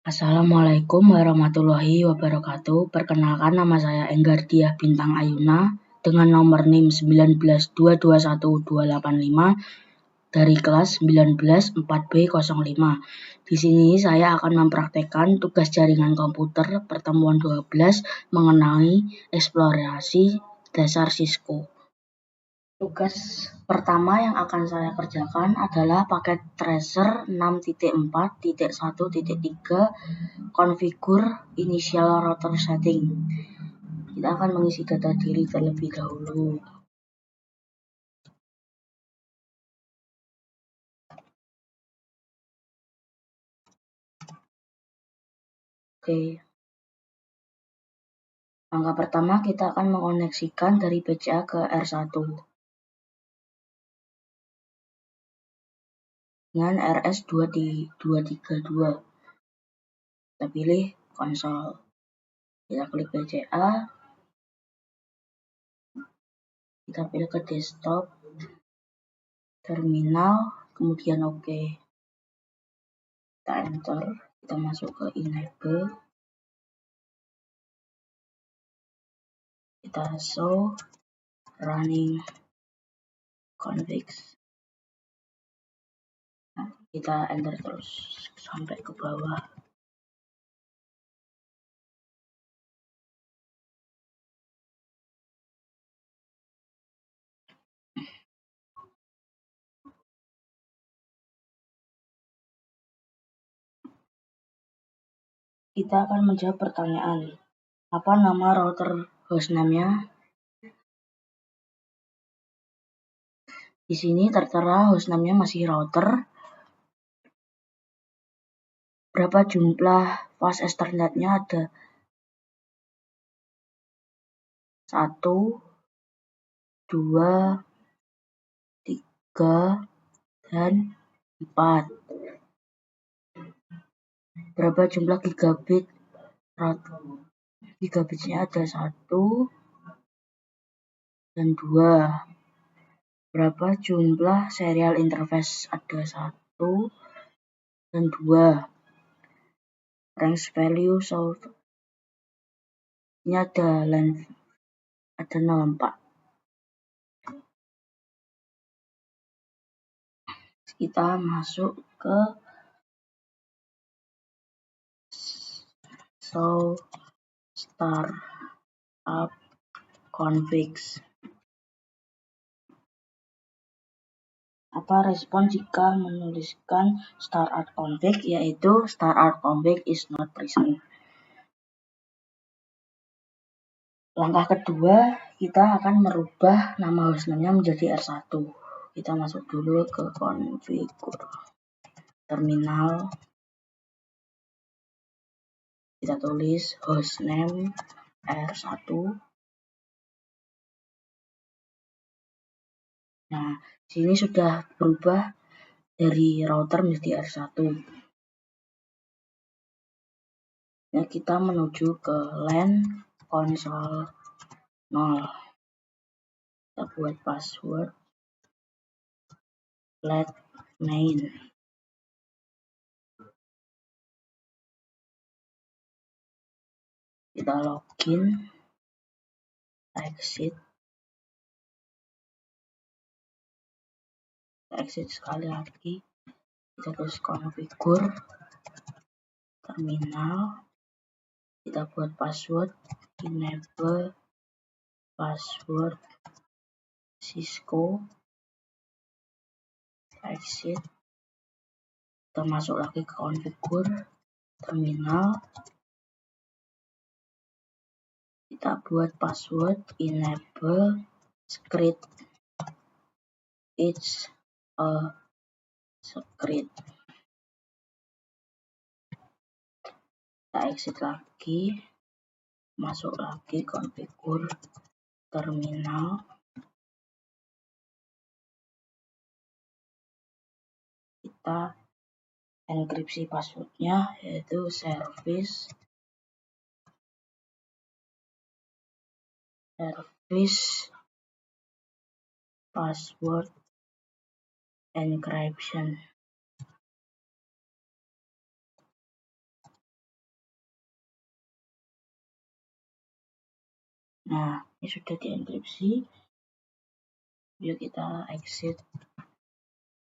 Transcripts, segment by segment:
Assalamualaikum warahmatullahi wabarakatuh. Perkenalkan, nama saya Enggardiah Bintang Ayuna dengan nomor NIM 1922125 dari kelas 19 4B05. Di sini saya akan mempraktekkan tugas jaringan komputer pertemuan 12 mengenai eksplorasi dasar Cisco. Tugas pertama yang akan saya kerjakan adalah paket tracer 6.4.1.3 configure initial router setting. Kita akan mengisi data diri terlebih dahulu. Oke. Langkah pertama kita akan mengoneksikan dari PCA ke R1 dengan RS232. Kita pilih konsol. Kita klik PCA. Kita pilih ke desktop, terminal, kemudian OK. Kita enter, kita masuk ke enable. Kita show running configs. Nah, kita enter terus sampai ke bawah. Kita akan menjawab pertanyaan, apa nama router hostname-nya? Di sini tertera hostname-nya masih router. Berapa jumlah fast Ethernet-nya? Ada 1, 2, 3, dan 4. Berapa jumlah gigabit? Gigabitnya ada 1 dan 2. Berapa jumlah serial interface? Ada 1 dan 2. Range value ini ada 0,4. Kita masuk ke show startup configs. Apa respon jika menuliskan startup config? Yaitu startup config is not present. Langkah kedua, kita akan merubah nama hostname-nya menjadi R1. Kita masuk dulu ke configure terminal. Kita tulis hostname R1. Nah, sini sudah berubah dari router menjadi R1. Nah, kita menuju ke LAN konsol 0. Kita buat password let main. Kita login, exit sekali lagi. Kita terus configure terminal. Kita buat password enable password Cisco. Exit. Kita masuk lagi ke configure terminal. Kita buat password enable script. It's a script. Kita exit lagi, masuk lagi configure terminal. Kita enkripsi passwordnya, yaitu service password encryption. Nah, ini sudah dienkripsi. Yuk kita exit.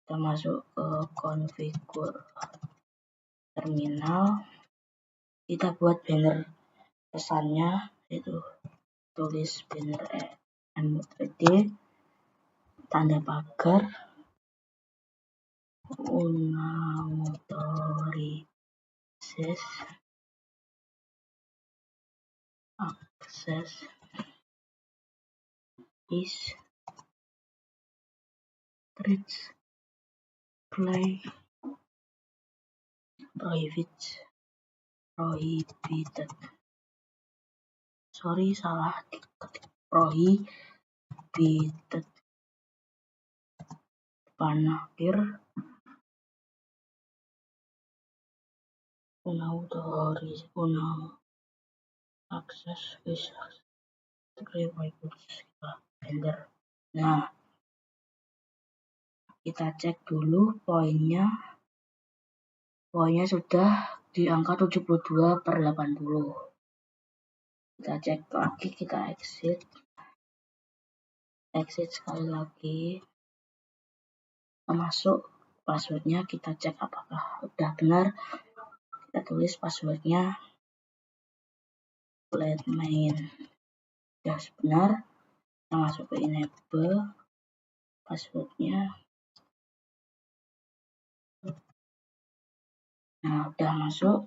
Kita masuk ke konfigur terminal. Kita buat banner pesannya, yaitu tulis banner MUTD, tanda pagar, unauthorize access is prohibited. Sorry, salah diketik. Prohibited. Depan akhir unauthorize access is prohibited. Enter. Nah, kita cek dulu poinnya. Poinnya sudah di angka 72/80. Kita cek lagi, kita exit. Exit sekali lagi. Masuk passwordnya, kita cek apakah udah benar. Kita tulis passwordnya let main. Sudah benar. Kita masuk ke enable passwordnya. Nah, udah masuk.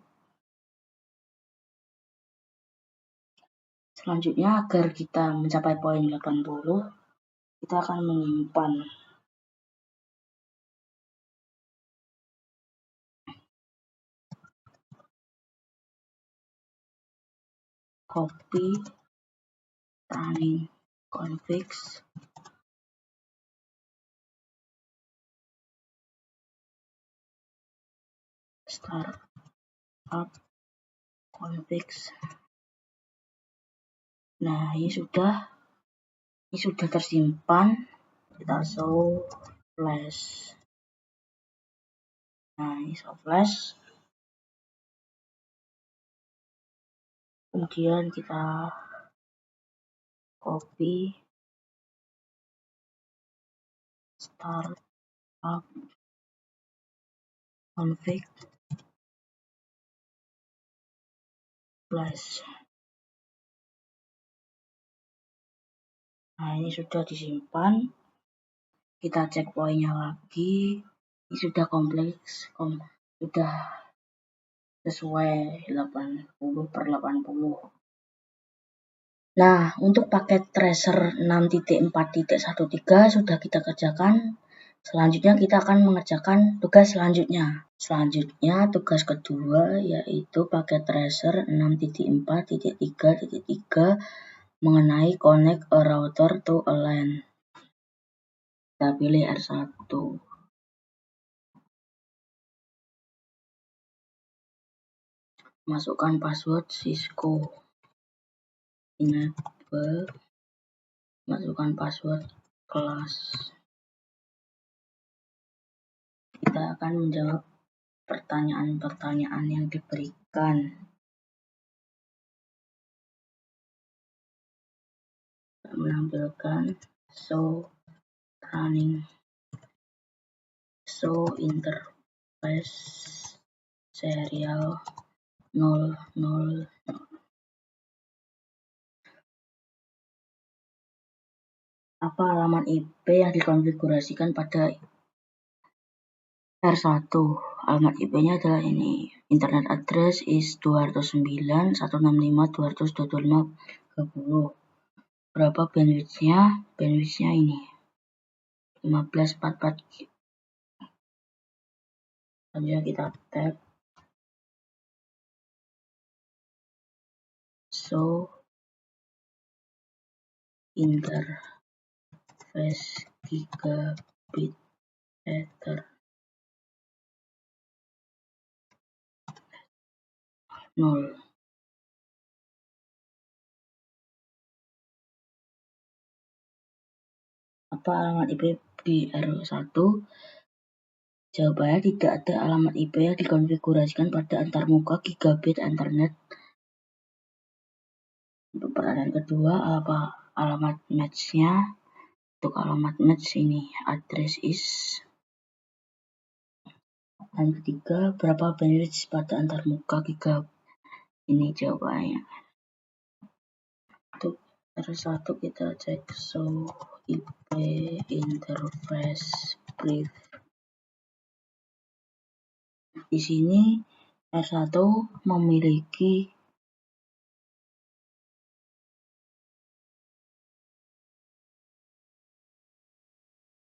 Selanjutnya, agar kita mencapai poin 80, kita akan menyimpan copy running configs startup configs. Nah, ini sudah tersimpan. Kita show flash. Nah, ini show flash. Kemudian kita copy startup config flash. Nah, ini sudah disimpan. Kita cek poinnya lagi. Ini sudah kompleks, sudah sesuai 80/80. Nah, untuk paket tracer 6.4.13 sudah kita kerjakan. Selanjutnya kita akan mengerjakan tugas selanjutnya. Selanjutnya tugas kedua yaitu paket tracer 6.4.3.3 mengenai connect a router to a LAN. Kita pilih R1. Masukkan password Cisco. Enable. Masukkan password kelas. Kita akan menjawab pertanyaan-pertanyaan yang diberikan. Menampilkan show interface serial 000. Apa alamat IP yang dikonfigurasikan pada R1? Alamat IP-nya adalah ini. Internet address is 209.165.225.30. Berapa bandwidth-nya? Bandwidth-nya ini 1544 GB. Selanjutnya kita tap show interface gigabit ether 0. Apa alamat IP di R1? Jawabannya tidak ada alamat IP yang dikonfigurasikan pada antarmuka gigabit Ethernet Untuk pertanyaan kedua, apa alamat match-nya? Untuk alamat match ini address is. Dan ketiga, berapa bandwidth pada antarmuka gigabit? Ini jawabannya. Untuk R1 kita cek show IP interface brief. Di sini R1 memiliki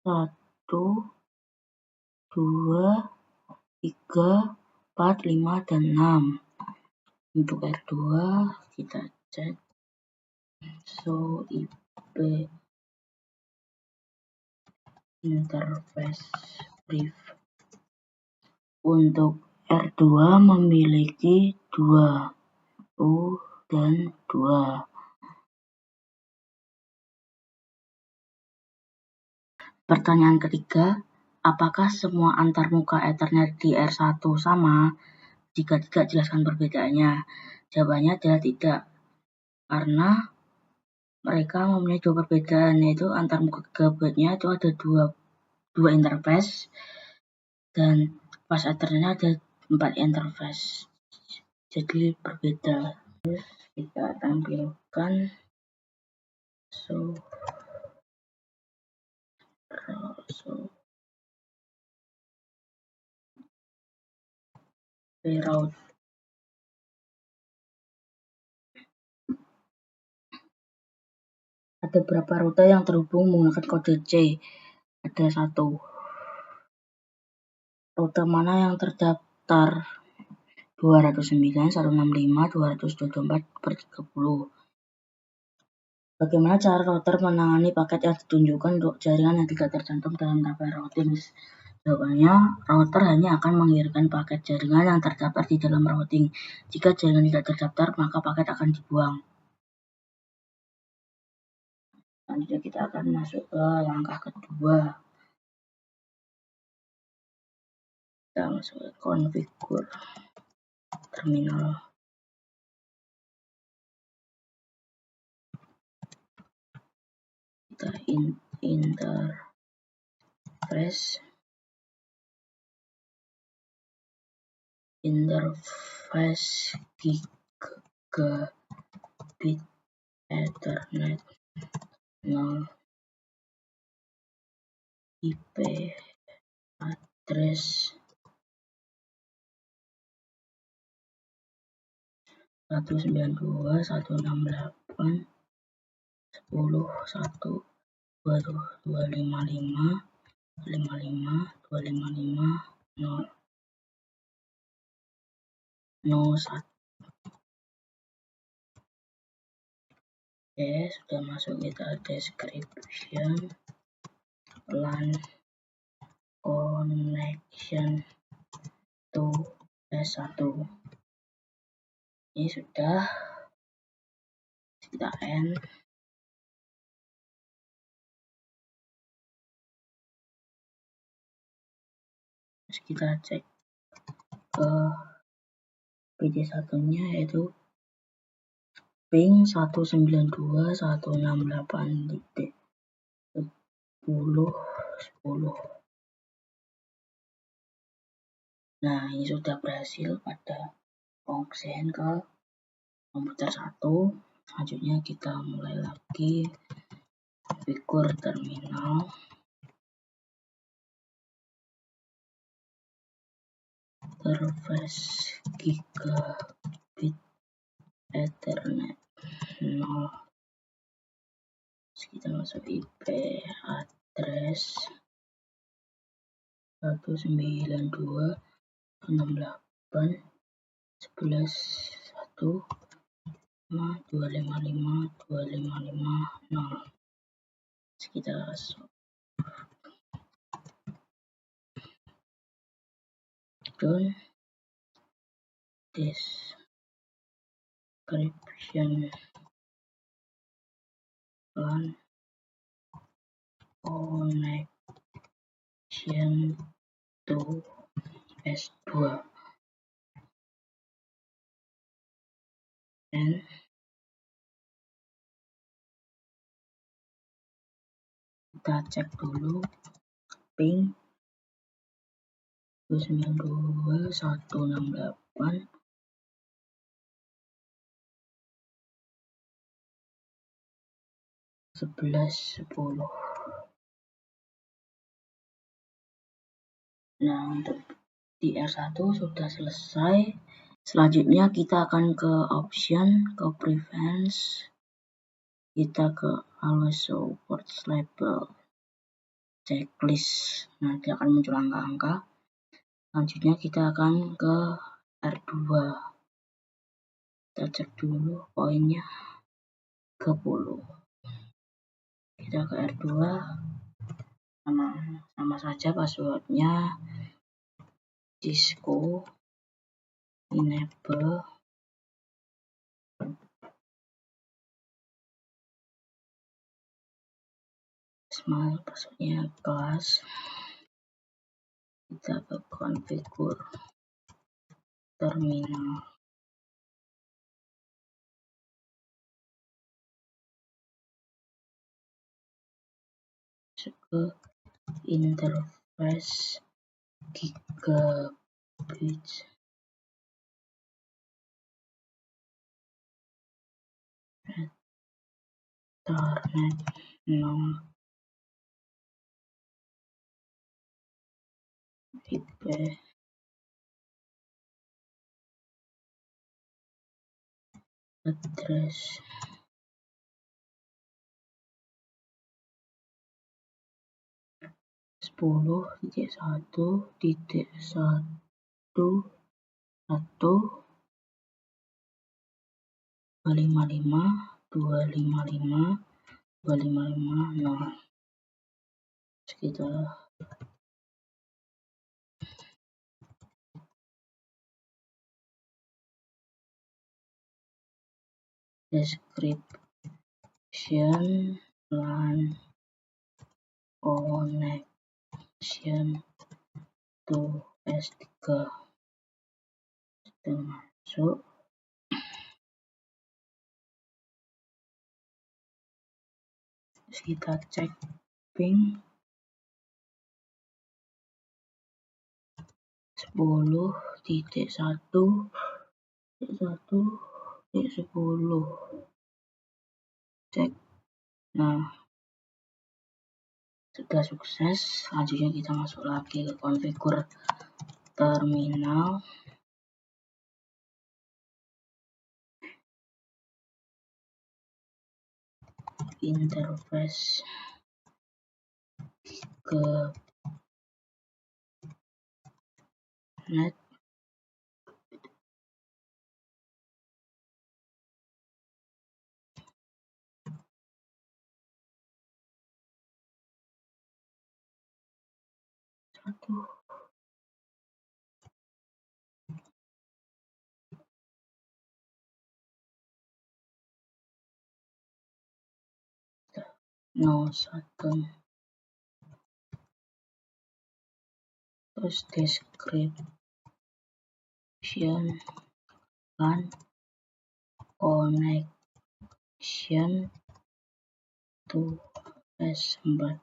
1, 2, 3, 4, 5, dan 6. Untuk R2 kita cek show IP interface brief. Untuk R2 memiliki 2 U dan 2. Pertanyaan ketiga, apakah semua antarmuka Ethernet di R1 sama? Jika tidak, jelaskan perbedaannya. Jawabannya adalah tidak, karena mereka mempunyai dua perbedaan, yaitu antarmuka gigabitnya itu ada dua interface, dan pas Ethernet ada 4 interface. Jadi berbeda. Terus kita tampilkan route. Ada beberapa rute yang terhubung menggunakan kode C. Ada 1. Rute mana yang terdaftar? 209, 165, 224/30. Bagaimana cara router menangani paket yang ditunjukkan untuk jaringan yang tidak tercantum dalam tabel routing? Jawabannya, router hanya akan mengirimkan paket jaringan yang terdaftar di dalam routing. Jika jaringan tidak terdaftar, maka paket akan dibuang. Selanjutnya kita akan masuk ke langkah kedua. Kita masuk ke configure terminal. Kita interface gigabit Ethernet 0 IP address 192.168.255.255.001. Oke, sudah masuk, kita description LAN connection to S1. Ini sudah, kita end. Terus kita cek ke PD1-nya, yaitu ping 192.168.10.10. Nah, ini sudah berhasil pada pengungsian ke komputer 1. Selanjutnya kita mulai lagi configure terminal. Interface gigabit Ethernet 0. Terus kita masuk IP address 192.168.255.255.0. Kita description LAN connection to S2 and Kita cek dulu ping 292.168 11.10. Nah, untuk di R1 sudah selesai. Selanjutnya kita akan ke option, ke prevents, kita ke always show ports label, checklist. Nanti akan muncul angka-angka. Selanjutnya kita akan ke R2. Kita cek dulu poinnya 30. Kita ke R2, sama saja passwordnya Cisco enable small, passwordnya kelas. Kita ke configure terminal, ke interface gigabit, Ethernet 0, IP address 10.1.1.255.255.255.0. Kita description LAN connection to S3 termasuk. Kita cek ping 10.1.1.10. Cek. Nah, sudah sukses. Selanjutnya kita masuk lagi ke configure terminal. Interface ke net. Terus description LAN connection to S4.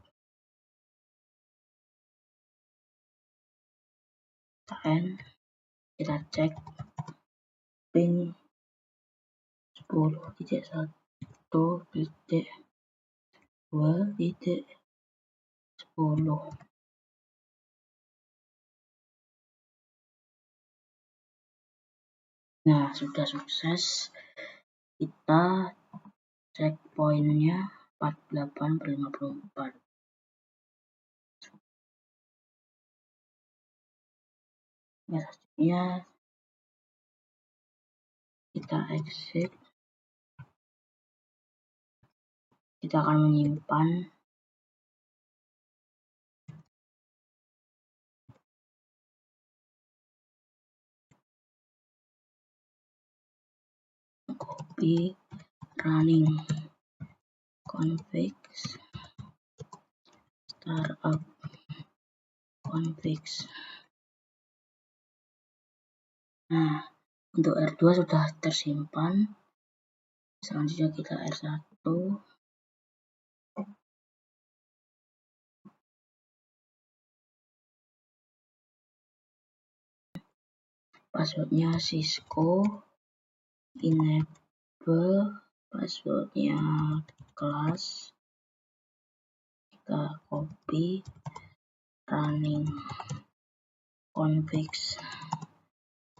Kita cek pin 10.1.2.10. Nah, sudah sukses. Kita cek poinnya 48/54. Ya, selanjutnya kita exit. Kita akan menyimpan copy running configs startup configs. Nah, untuk R2 sudah tersimpan. Selanjutnya kita R1. passwordnya Cisco, enable, passwordnya kelas, kita copy, running config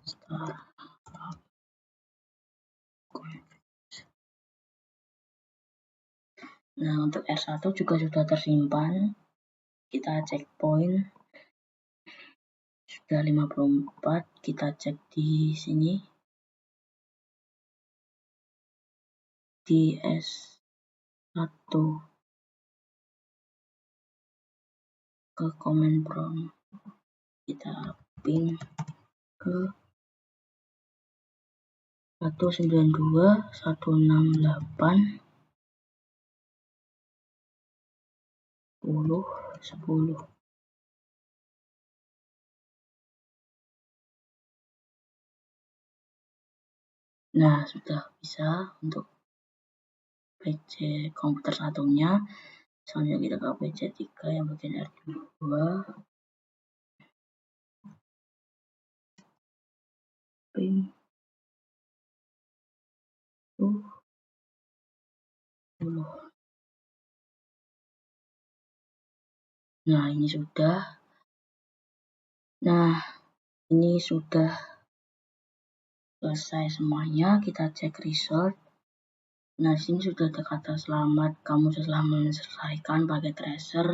startup config. Nah, untuk R1 juga sudah tersimpan. Kita cek point sudah 54, kita cek di sini di S1 ke command prompt, kita ping ke 192.168.10.10. Nah, sudah bisa untuk PC komputer satunya. Selanjutnya kita ke PC 3 yang bagian R2. Ping Nah, ini sudah selesai semuanya. Kita cek result. Nah, sini sudah ada kata selamat, kamu telah menyelesaikan pakai tracer.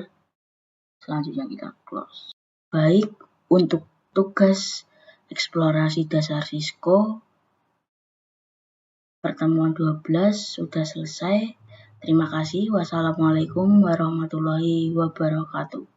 Selanjutnya kita close. Baik, untuk tugas eksplorasi dasar Cisco pertemuan 12 sudah selesai. Terima kasih. Wassalamualaikum warahmatullahi wabarakatuh.